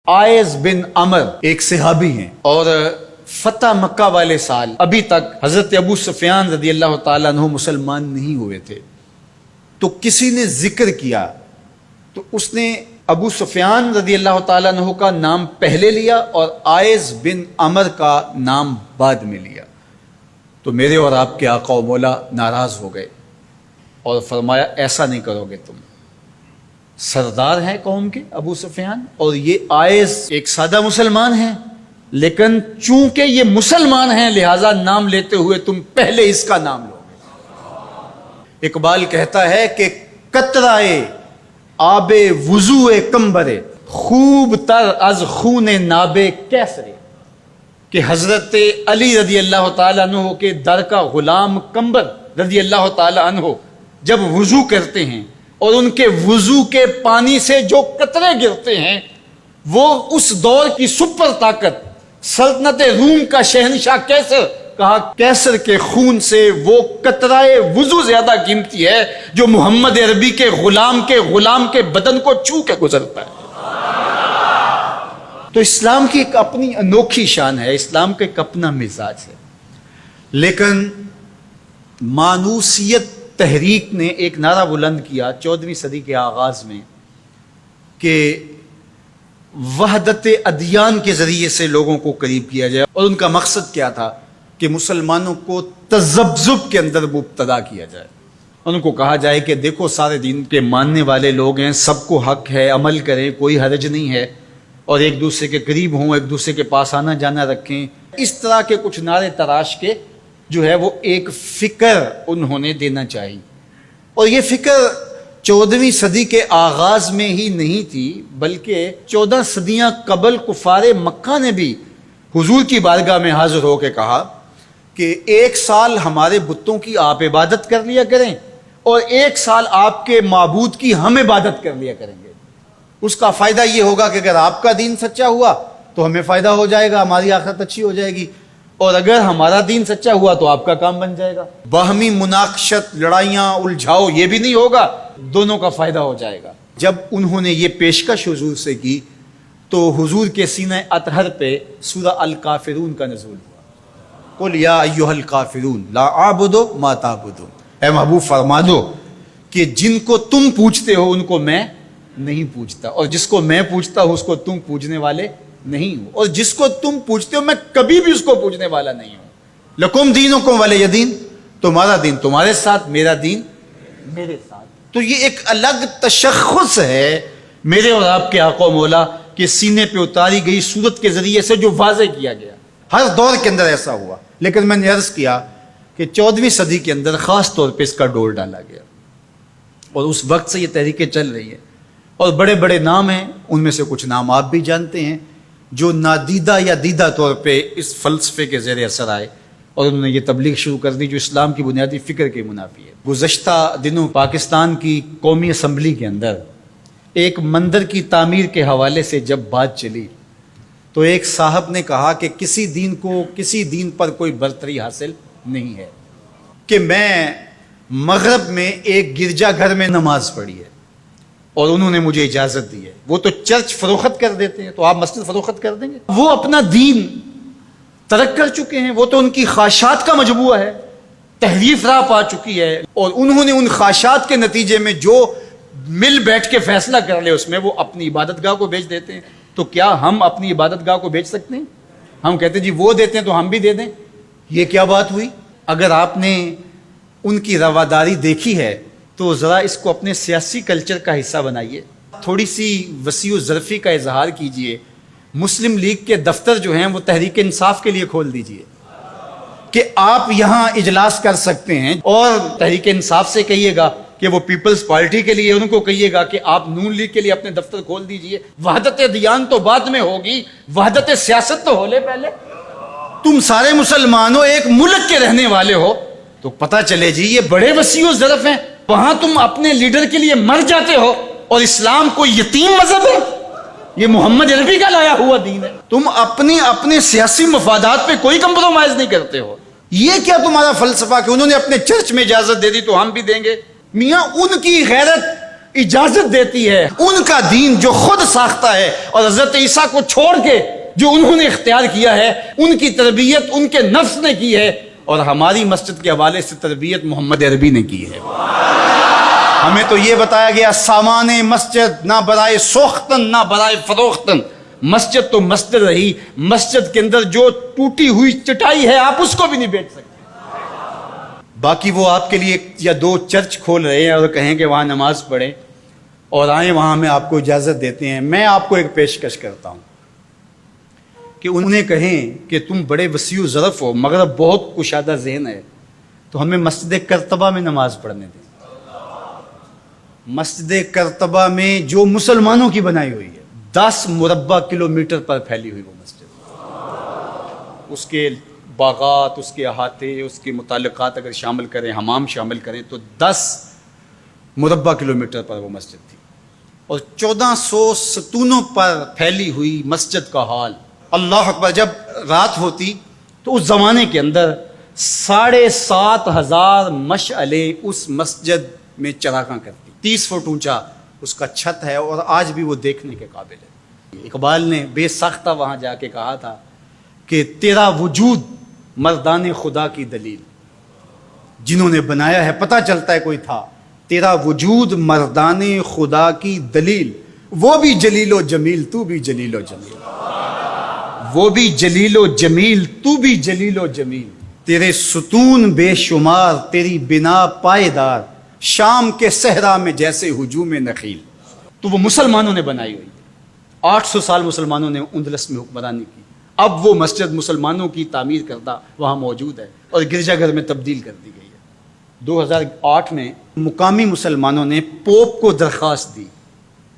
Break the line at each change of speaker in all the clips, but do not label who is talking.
Eyes بن عمر ایک صحابی ہیں اور فتح مکہ والے سال ابھی تک حضرت ابو سفیان رضی اللہ تعالیٰ عنہ مسلمان نہیں ہوئے تھے. تو کسی نے ذکر کیا تو اس نے ابو سفیان رضی اللہ تعالیٰ عنہ کا نام پہلے لیا اور آئز بن عمر کا نام بعد میں لیا. تو میرے اور آپ کے آقا و مولا ناراض ہو گئے اور فرمایا ایسا نہیں کرو گے، تم سردار ہیں قوم کے ابو سفیان اور یہ آئز ایک سادہ مسلمان ہیں، لیکن چونکہ یہ مسلمان ہیں لہذا نام لیتے ہوئے تم پہلے اس کا نام لو گے. اقبال کہتا ہے کہ قطرائے آب وضو کمبرے خوب تر از خون ناب کیسرے، کہ حضرت علی رضی اللہ تعالیٰ عنہ کے در کا غلام کمبر رضی اللہ تعالیٰ عنہ جب وضو کرتے ہیں اور ان کے وضو کے پانی سے جو قطرے گرتے ہیں وہ اس دور کی سپر طاقت سلطنت روم کا شہنشاہ کیسر، کہا کیسر کے خون سے وہ قطرائے وضو زیادہ قیمتی ہے جو محمد عربی کے غلام کے بدن کو چھو کے گزرتا ہے. تو اسلام کی ایک اپنی انوکھی شان ہے، اسلام کا ایک اپنا مزاج ہے. لیکن مانوسیت تحریک نے ایک نعرہ بلند کیا 14ویں صدی کے آغاز میں کہ وحدت ادیان کے ذریعے سے لوگوں کو قریب کیا جائے، اور ان کا مقصد کیا تھا کہ مسلمانوں کو تذبذب کے اندر مبتلا کیا جائے. ان کو کہا جائے کہ دیکھو سارے دین کے ماننے والے لوگ ہیں، سب کو حق ہے، عمل کریں، کوئی حرج نہیں ہے، اور ایک دوسرے کے قریب ہوں، ایک دوسرے کے پاس آنا جانا رکھیں. اس طرح کے کچھ نعرے تراش کے جو ہے وہ ایک فکر انہوں نے دینا چاہی. اور یہ فکر 14ویں صدی کے آغاز میں ہی نہیں تھی بلکہ 14 صدیاں قبل کفار مکہ نے بھی حضور کی بارگاہ میں حاضر ہو کے کہا کہ 1 سال ہمارے بتوں کی آپ عبادت کر لیا کریں اور 1 سال آپ کے معبود کی ہم عبادت کر لیا کریں گے. اس کا فائدہ یہ ہوگا کہ اگر آپ کا دین سچا ہوا تو ہمیں فائدہ ہو جائے گا، ہماری آخرت اچھی ہو جائے گی، اور اگر ہمارا دین سچا ہوا تو آپ کا کام بن جائے گا. باہمی مناقشت، لڑائیاں، الجھاؤ یہ بھی نہیں ہوگا، دونوں کا فائدہ ہو جائے گا. جب انہوں نے یہ پیشکش حضور سے کی تو حضور کے سینہ اطہر پہ سورہ الکافرون کا نزول ہوا. قل یا ایھا الکافرون لا اعبد ما تعبدون، اے محبوب فرما دو کہ جن کو تم پوجتے ہو ان کو میں نہیں پوجتا، اور جس کو میں پوجتا ہوں اس کو تم پوجنے والے نہیں ہوں، اور جس کو تم پوجتے ہو میں کبھی بھی اس کو پوجنے والا نہیں ہوں. لکم دینکم ولی دین، تمہارا دین تمہارے ساتھ، میرا دین میرے ساتھ. تو یہ ایک الگ تشخص ہے میرے اور آپ کے آقا و مولا کے سینے پہ اتاری گئی صورت کے ذریعے سے جو واضح کیا گیا. ہر دور کے اندر ایسا ہوا، لیکن میں نے عرض کیا کہ 14ویں صدی کے اندر خاص طور پہ اس کا ڈور ڈالا گیا، اور اس وقت سے یہ تحریکیں چل رہی ہیں. اور بڑے بڑے نام ہیں، ان میں سے کچھ نام آپ بھی جانتے ہیں جو نادیدہ یا دیدہ طور پہ اس فلسفے کے زیر اثر آئے اور انہوں نے یہ تبلیغ شروع کر دی جو اسلام کی بنیادی فکر کے منافی ہے. گزشتہ دنوں پاکستان کی قومی اسمبلی کے اندر ایک مندر کی تعمیر کے حوالے سے جب بات چلی تو ایک صاحب نے کہا کہ کسی دین پر کوئی برتری حاصل نہیں ہے، کہ میں مغرب میں ایک گرجا گھر میں نماز پڑھی ہے اور انہوں نے مجھے اجازت دی ہے. وہ تو چرچ فروخت کر دیتے ہیں تو آپ مسجد فروخت کر دیں گے؟ وہ اپنا دین ترک کر چکے ہیں، وہ تو ان کی خواہشات کا مجموعہ ہے، تحریف راہ پا چکی ہے، اور انہوں نے ان خواہشات کے نتیجے میں جو مل بیٹھ کے فیصلہ کر لے اس میں وہ اپنی عبادت گاہ کو بیچ دیتے ہیں. تو کیا ہم اپنی عبادت گاہ کو بیچ سکتے ہیں؟ ہم کہتے ہیں جی وہ دیتے ہیں تو ہم بھی دے دیں. یہ کیا بات ہوئی؟ اگر آپ نے ان کی رواداری دیکھی ہے تو ذرا اس کو اپنے سیاسی کلچر کا حصہ بنائیے، تھوڑی سی وسیع و ظرفی کا اظہار کیجئے. مسلم لیگ کے دفتر جو ہیں وہ تحریک انصاف کے لیے کھول دیجئے کہ آپ یہاں اجلاس کر سکتے ہیں، اور تحریک انصاف سے کہیے گا کہ وہ پیپلز پارٹی کے لیے، ان کو کہیے گا کہ آپ نون لیگ کے لیے اپنے دفتر کھول دیجئے. وحدت دیان تو بعد میں ہوگی، وحدت سیاست تو ہو لے پہلے. تم سارے مسلمانوں ایک ملک کے رہنے والے ہو تو پتہ چلے جی یہ بڑے وسیع و ظرف ہیں. وہاں تم اپنے لیڈر کے لیے مر جاتے ہو، اور اسلام کوئی یتیم مذہب ہے؟ یہ محمد عربی کا لایا ہوا دین ہے. تم اپنے سیاسی مفادات پہ کوئی کمپرومائز نہیں کرتے ہو. یہ کیا تمہارا فلسفہ کہ انہوں نے اپنے چرچ میں اجازت دے دی تو ہم بھی دیں گے؟ میاں ان کی غیرت اجازت دیتی ہے، ان کا دین جو خود ساختہ ہے، اور حضرت عیسیٰ کو چھوڑ کے جو انہوں نے اختیار کیا ہے، ان کی تربیت ان کے نفس نے کی ہے، اور ہماری مسجد کے حوالے سے تربیت محمد عربی نے کی ہے۔ ہمیں تو یہ بتایا گیا سامان مسجد نہ برائے سوختن نہ برائے فروختن، مسجد تو مسجد رہی، مسجد کے اندر جو ٹوٹی ہوئی چٹائی ہے آپ اس کو بھی نہیں بیچ سکتے۔ باقی وہ آپ کے لیے یا دو چرچ کھول رہے ہیں اور کہیں کہ وہاں نماز پڑھیں اور آئیں، وہاں میں آپ کو اجازت دیتے ہیں۔ میں آپ کو ایک پیشکش کرتا ہوں کہ انہیں کہیں کہ تم بڑے وسیع ظرف ہو مگر بہت کشادہ ذہن ہے، تو ہمیں مسجد کرتبہ میں نماز پڑھنے دیں۔ مسجد کرتبہ میں جو مسلمانوں کی بنائی ہوئی ہے، 10 مربع کلومیٹر پر پھیلی ہوئی وہ مسجد، اس کے باغات، اس کے احاطے، اس کے متعلقات اگر شامل کریں، حمام شامل کریں تو 10 مربع کلومیٹر پر وہ مسجد تھی، اور 1400 ستونوں پر پھیلی ہوئی مسجد کا حال۔ اللہ اکبر، جب رات ہوتی تو اس زمانے کے اندر 7,500 مشعلیں اس مسجد میں چراغاں کرتی، 30 فٹ اونچا اس کا چھت ہے، اور آج بھی وہ دیکھنے کے قابل ہے۔ اقبال نے بے ساختہ وہاں جا کے کہا تھا کہ تیرا وجود مردان خدا کی دلیل، جنہوں نے بنایا ہے پتہ چلتا ہے کوئی تھا، تیرا وجود مردان خدا کی دلیل، وہ بھی جلیل و جمیل تو بھی جلیل و جمیل، وہ بھی جلیل و جمیل تو بھی جلیل و جمیل، تیرے ستون بے شمار تیری بنا پائیدار، شام کے صحرا میں جیسے ہجوم نخیل۔ تو وہ مسلمانوں نے بنائی ہوئی، 800 سال مسلمانوں نے اندلس میں حکمرانی کی، اب وہ مسجد مسلمانوں کی تعمیر کردہ وہاں موجود ہے اور گرجا گھر میں تبدیل کر دی گئی ہے۔ 2008 میں مقامی مسلمانوں نے پوپ کو درخواست دی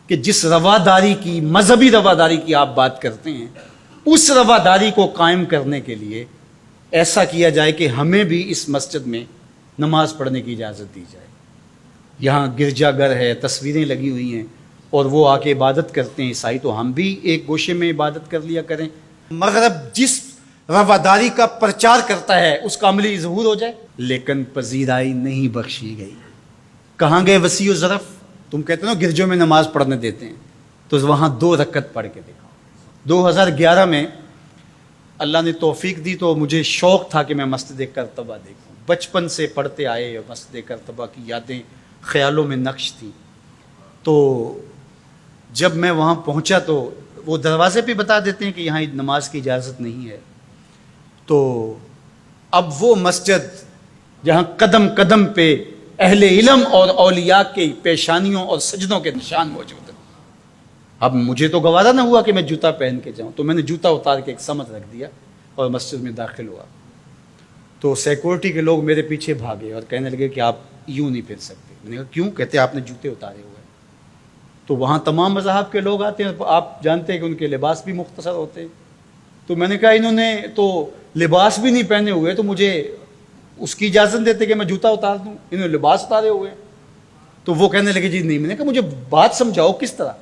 کہ جس رواداری کی، مذہبی رواداری کی آپ بات کرتے ہیں، اس رواداری کو قائم کرنے کے لیے ایسا کیا جائے کہ ہمیں بھی اس مسجد میں نماز پڑھنے کی اجازت دی جائے۔ یہاں گرجا گھر ہے، تصویریں لگی ہوئی ہیں، اور وہ آ کے عبادت کرتے ہیں عیسائی، تو ہم بھی ایک گوشے میں عبادت کر لیا کریں۔ مغرب جس رواداری کا پرچار کرتا ہے اس کا عملی ظہور ہو جائے، لیکن پذیرائی نہیں بخشی گئی۔ کہاں گئے وسیع و ظرف؟ تم کہتے ہو گرجوں میں نماز پڑھنے دیتے ہیں، تو وہاں 2 رکعت پڑھ کے دیکھا۔ 2011 میں اللہ نے توفیق دی تو مجھے شوق تھا کہ میں مسجد کرتبہ دیکھوں، بچپن سے پڑھتے آئے، مسجد کرتبہ کی یادیں خیالوں میں نقش تھی۔ تو جب میں وہاں پہنچا تو وہ دروازے پہ بتا دیتے ہیں کہ یہاں نماز کی اجازت نہیں ہے، تو اب وہ مسجد جہاں قدم قدم پہ اہل علم اور اولیاء کے پیشانیوں اور سجدوں کے نشان موجود ہیں، اب مجھے تو گوارا نہ ہوا کہ میں جوتا پہن کے جاؤں، تو میں نے جوتا اتار کے ایک سمت رکھ دیا اور مسجد میں داخل ہوا۔ تو سیکورٹی کے لوگ میرے پیچھے بھاگے اور کہنے لگے کہ آپ یوں نہیں پھر سکتے۔ میں نے کہا کیوں؟ کہتے آپ نے جوتے اتارے ہوئے۔ تو وہاں تمام مذاہب کے لوگ آتے ہیں، آپ جانتے ہیں کہ ان کے لباس بھی مختصر ہوتے ہیں، تو میں نے کہا انہوں نے تو لباس بھی نہیں پہنے ہوئے، تو مجھے اس کی اجازت دیتے کہ میں جوتا اتار دوں؟ انہوں نے لباس اتارے ہوئے۔ تو وہ کہنے لگے جی نہیں۔ میں نے کہا مجھے بات سمجھاؤ کس طرح؟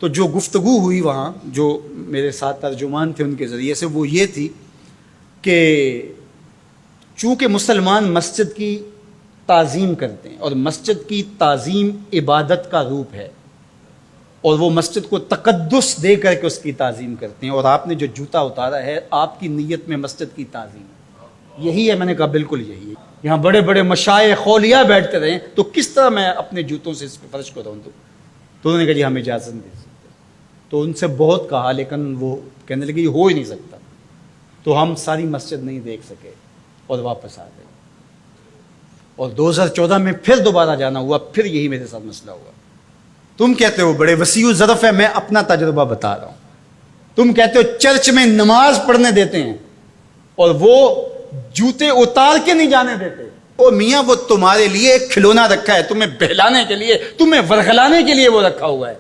تو جو گفتگو ہوئی وہاں، جو میرے ساتھ ترجمان تھے ان کے ذریعے سے، وہ یہ تھی کہ چونکہ مسلمان مسجد کی تعظیم کرتے ہیں اور مسجد کی تعظیم عبادت کا روپ ہے، اور وہ مسجد کو تقدس دے کر کے اس کی تعظیم کرتے ہیں، اور آپ نے جو جوتا اتارا ہے آپ کی نیت میں مسجد کی تعظیم ہے، یہی ہے۔ میں نے کہا بالکل یہی ہے۔ یہاں بڑے بڑے مشائخ اولیاء بیٹھتے رہے تو کس طرح میں اپنے جوتوں سے اس پہ فرش کو رون دوں؟ تو انہوں نے کہا جی ہم اجازت نہیں دے سکتے۔ تو ان سے بہت کہا، لیکن وہ کہنے لگے یہ ہو ہی نہیں سکتا، تو ہم ساری مسجد نہیں دیکھ سکے اور واپس آ گئے۔ اور 2014 میں پھر دوبارہ جانا ہوا، پھر یہی میرے ساتھ مسئلہ ہوا۔ تم کہتے ہو بڑے وسیع و ظرف ہے، میں اپنا تجربہ بتا رہا ہوں۔ تم کہتے ہو چرچ میں نماز پڑھنے دیتے ہیں اور وہ جوتے اتار کے نہیں جانے دیتے۔ او میاں، وہ تمہارے لیے ایک کھلونا رکھا ہے، تمہیں بہلانے کے لیے، تمہیں ورغلانے کے لیے وہ رکھا ہوا ہے۔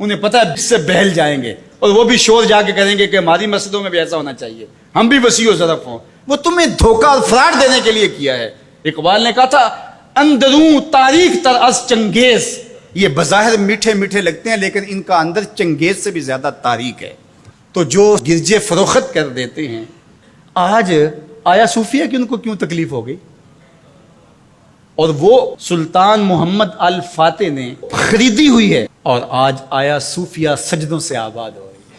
انہیں پتہ ہے اس سے بہل جائیں گے، اور وہ بھی شور جا کے کریں گے کہ ہماری مسجدوں میں بھی ایسا ہونا چاہیے، ہم بھی وسیع و ظرف ہوں۔ وہ تمہیں دھوکہ اور فراڈ دینے کے لیے کیا ہے۔ اقبال نے کہا تھا اندروں تاریخ تر از چنگیز، یہ بظاہر میٹھے میٹھے لگتے ہیں لیکن ان کا اندر چنگیز سے بھی زیادہ تاریخ ہے۔ تو جو گرجے فروخت کر دیتے ہیں، آج آیا صوفیہ کہ ان کو کیوں تکلیف ہو گئی؟ اور وہ سلطان محمد الفاتح نے خریدی ہوئی ہے، اور آج آیا صوفیہ سجدوں سے آباد ہو رہی ہے۔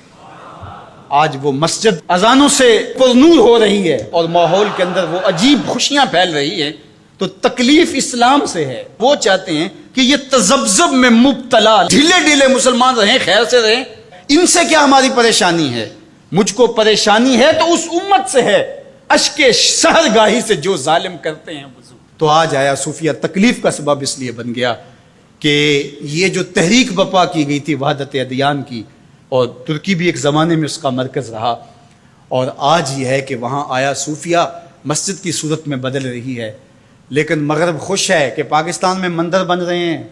آج وہ مسجد اذانوں سے پرنور ہو رہی ہے اور ماحول کے اندر وہ عجیب خوشیاں پھیل رہی ہیں۔ تو تکلیف اسلام سے ہے، وہ چاہتے ہیں کہ یہ تذبذب میں مبتلا ڈھیلے ڈھیلے مسلمان رہیں، خیر سے رہیں، ان سے کیا ہماری پریشانی ہے؟ مجھ کو پریشانی ہے تو اس امت سے ہے، اشک سحرگاہی سے جو ظالم کرتے ہیں وضو۔ تو آج آیا صوفیہ تکلیف کا سبب اس لیے بن گیا کہ یہ جو تحریک بپا کی گئی تھی وحدت ادیان کی، اور ترکی بھی ایک زمانے میں اس کا مرکز رہا، اور آج یہ ہے کہ وہاں آیا صوفیہ مسجد کی صورت میں بدل رہی ہے۔ لیکن مغرب خوش ہے کہ پاکستان میں مندر بن رہے ہیں،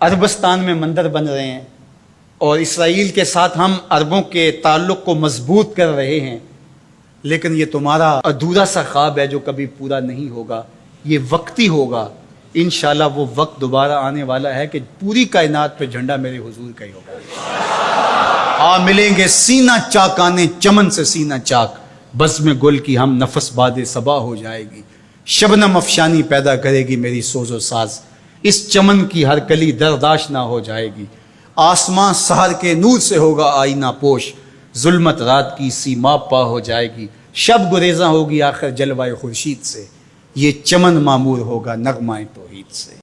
عربستان میں مندر بن رہے ہیں، اور اسرائیل کے ساتھ ہم عربوں کے تعلق کو مضبوط کر رہے ہیں، لیکن یہ تمہارا ادھورا سا خواب ہے جو کبھی پورا نہیں ہوگا، یہ وقتی ہوگا۔ انشاءاللہ وہ وقت دوبارہ آنے والا ہے کہ پوری کائنات پہ جھنڈا میرے حضور کا ہی ہوگا۔ ملیں گے سینہ چاکانے چمن سے سینہ چاک، بزم گل کی ہم نفس باد صبا ہو جائے گی، شبنم افشانی پیدا کرے گی میری سوز و ساز، اس چمن کی ہر کلی درداش نہ ہو جائے گی، آسمان سحر کے نور سے ہوگا آئینہ پوش، ظلمت رات کی سیما پا ہو جائے گی، شب گریزاں ہوگی آخر جلوہ خورشید سے، یہ چمن معمور ہوگا نغمہ توحید سے۔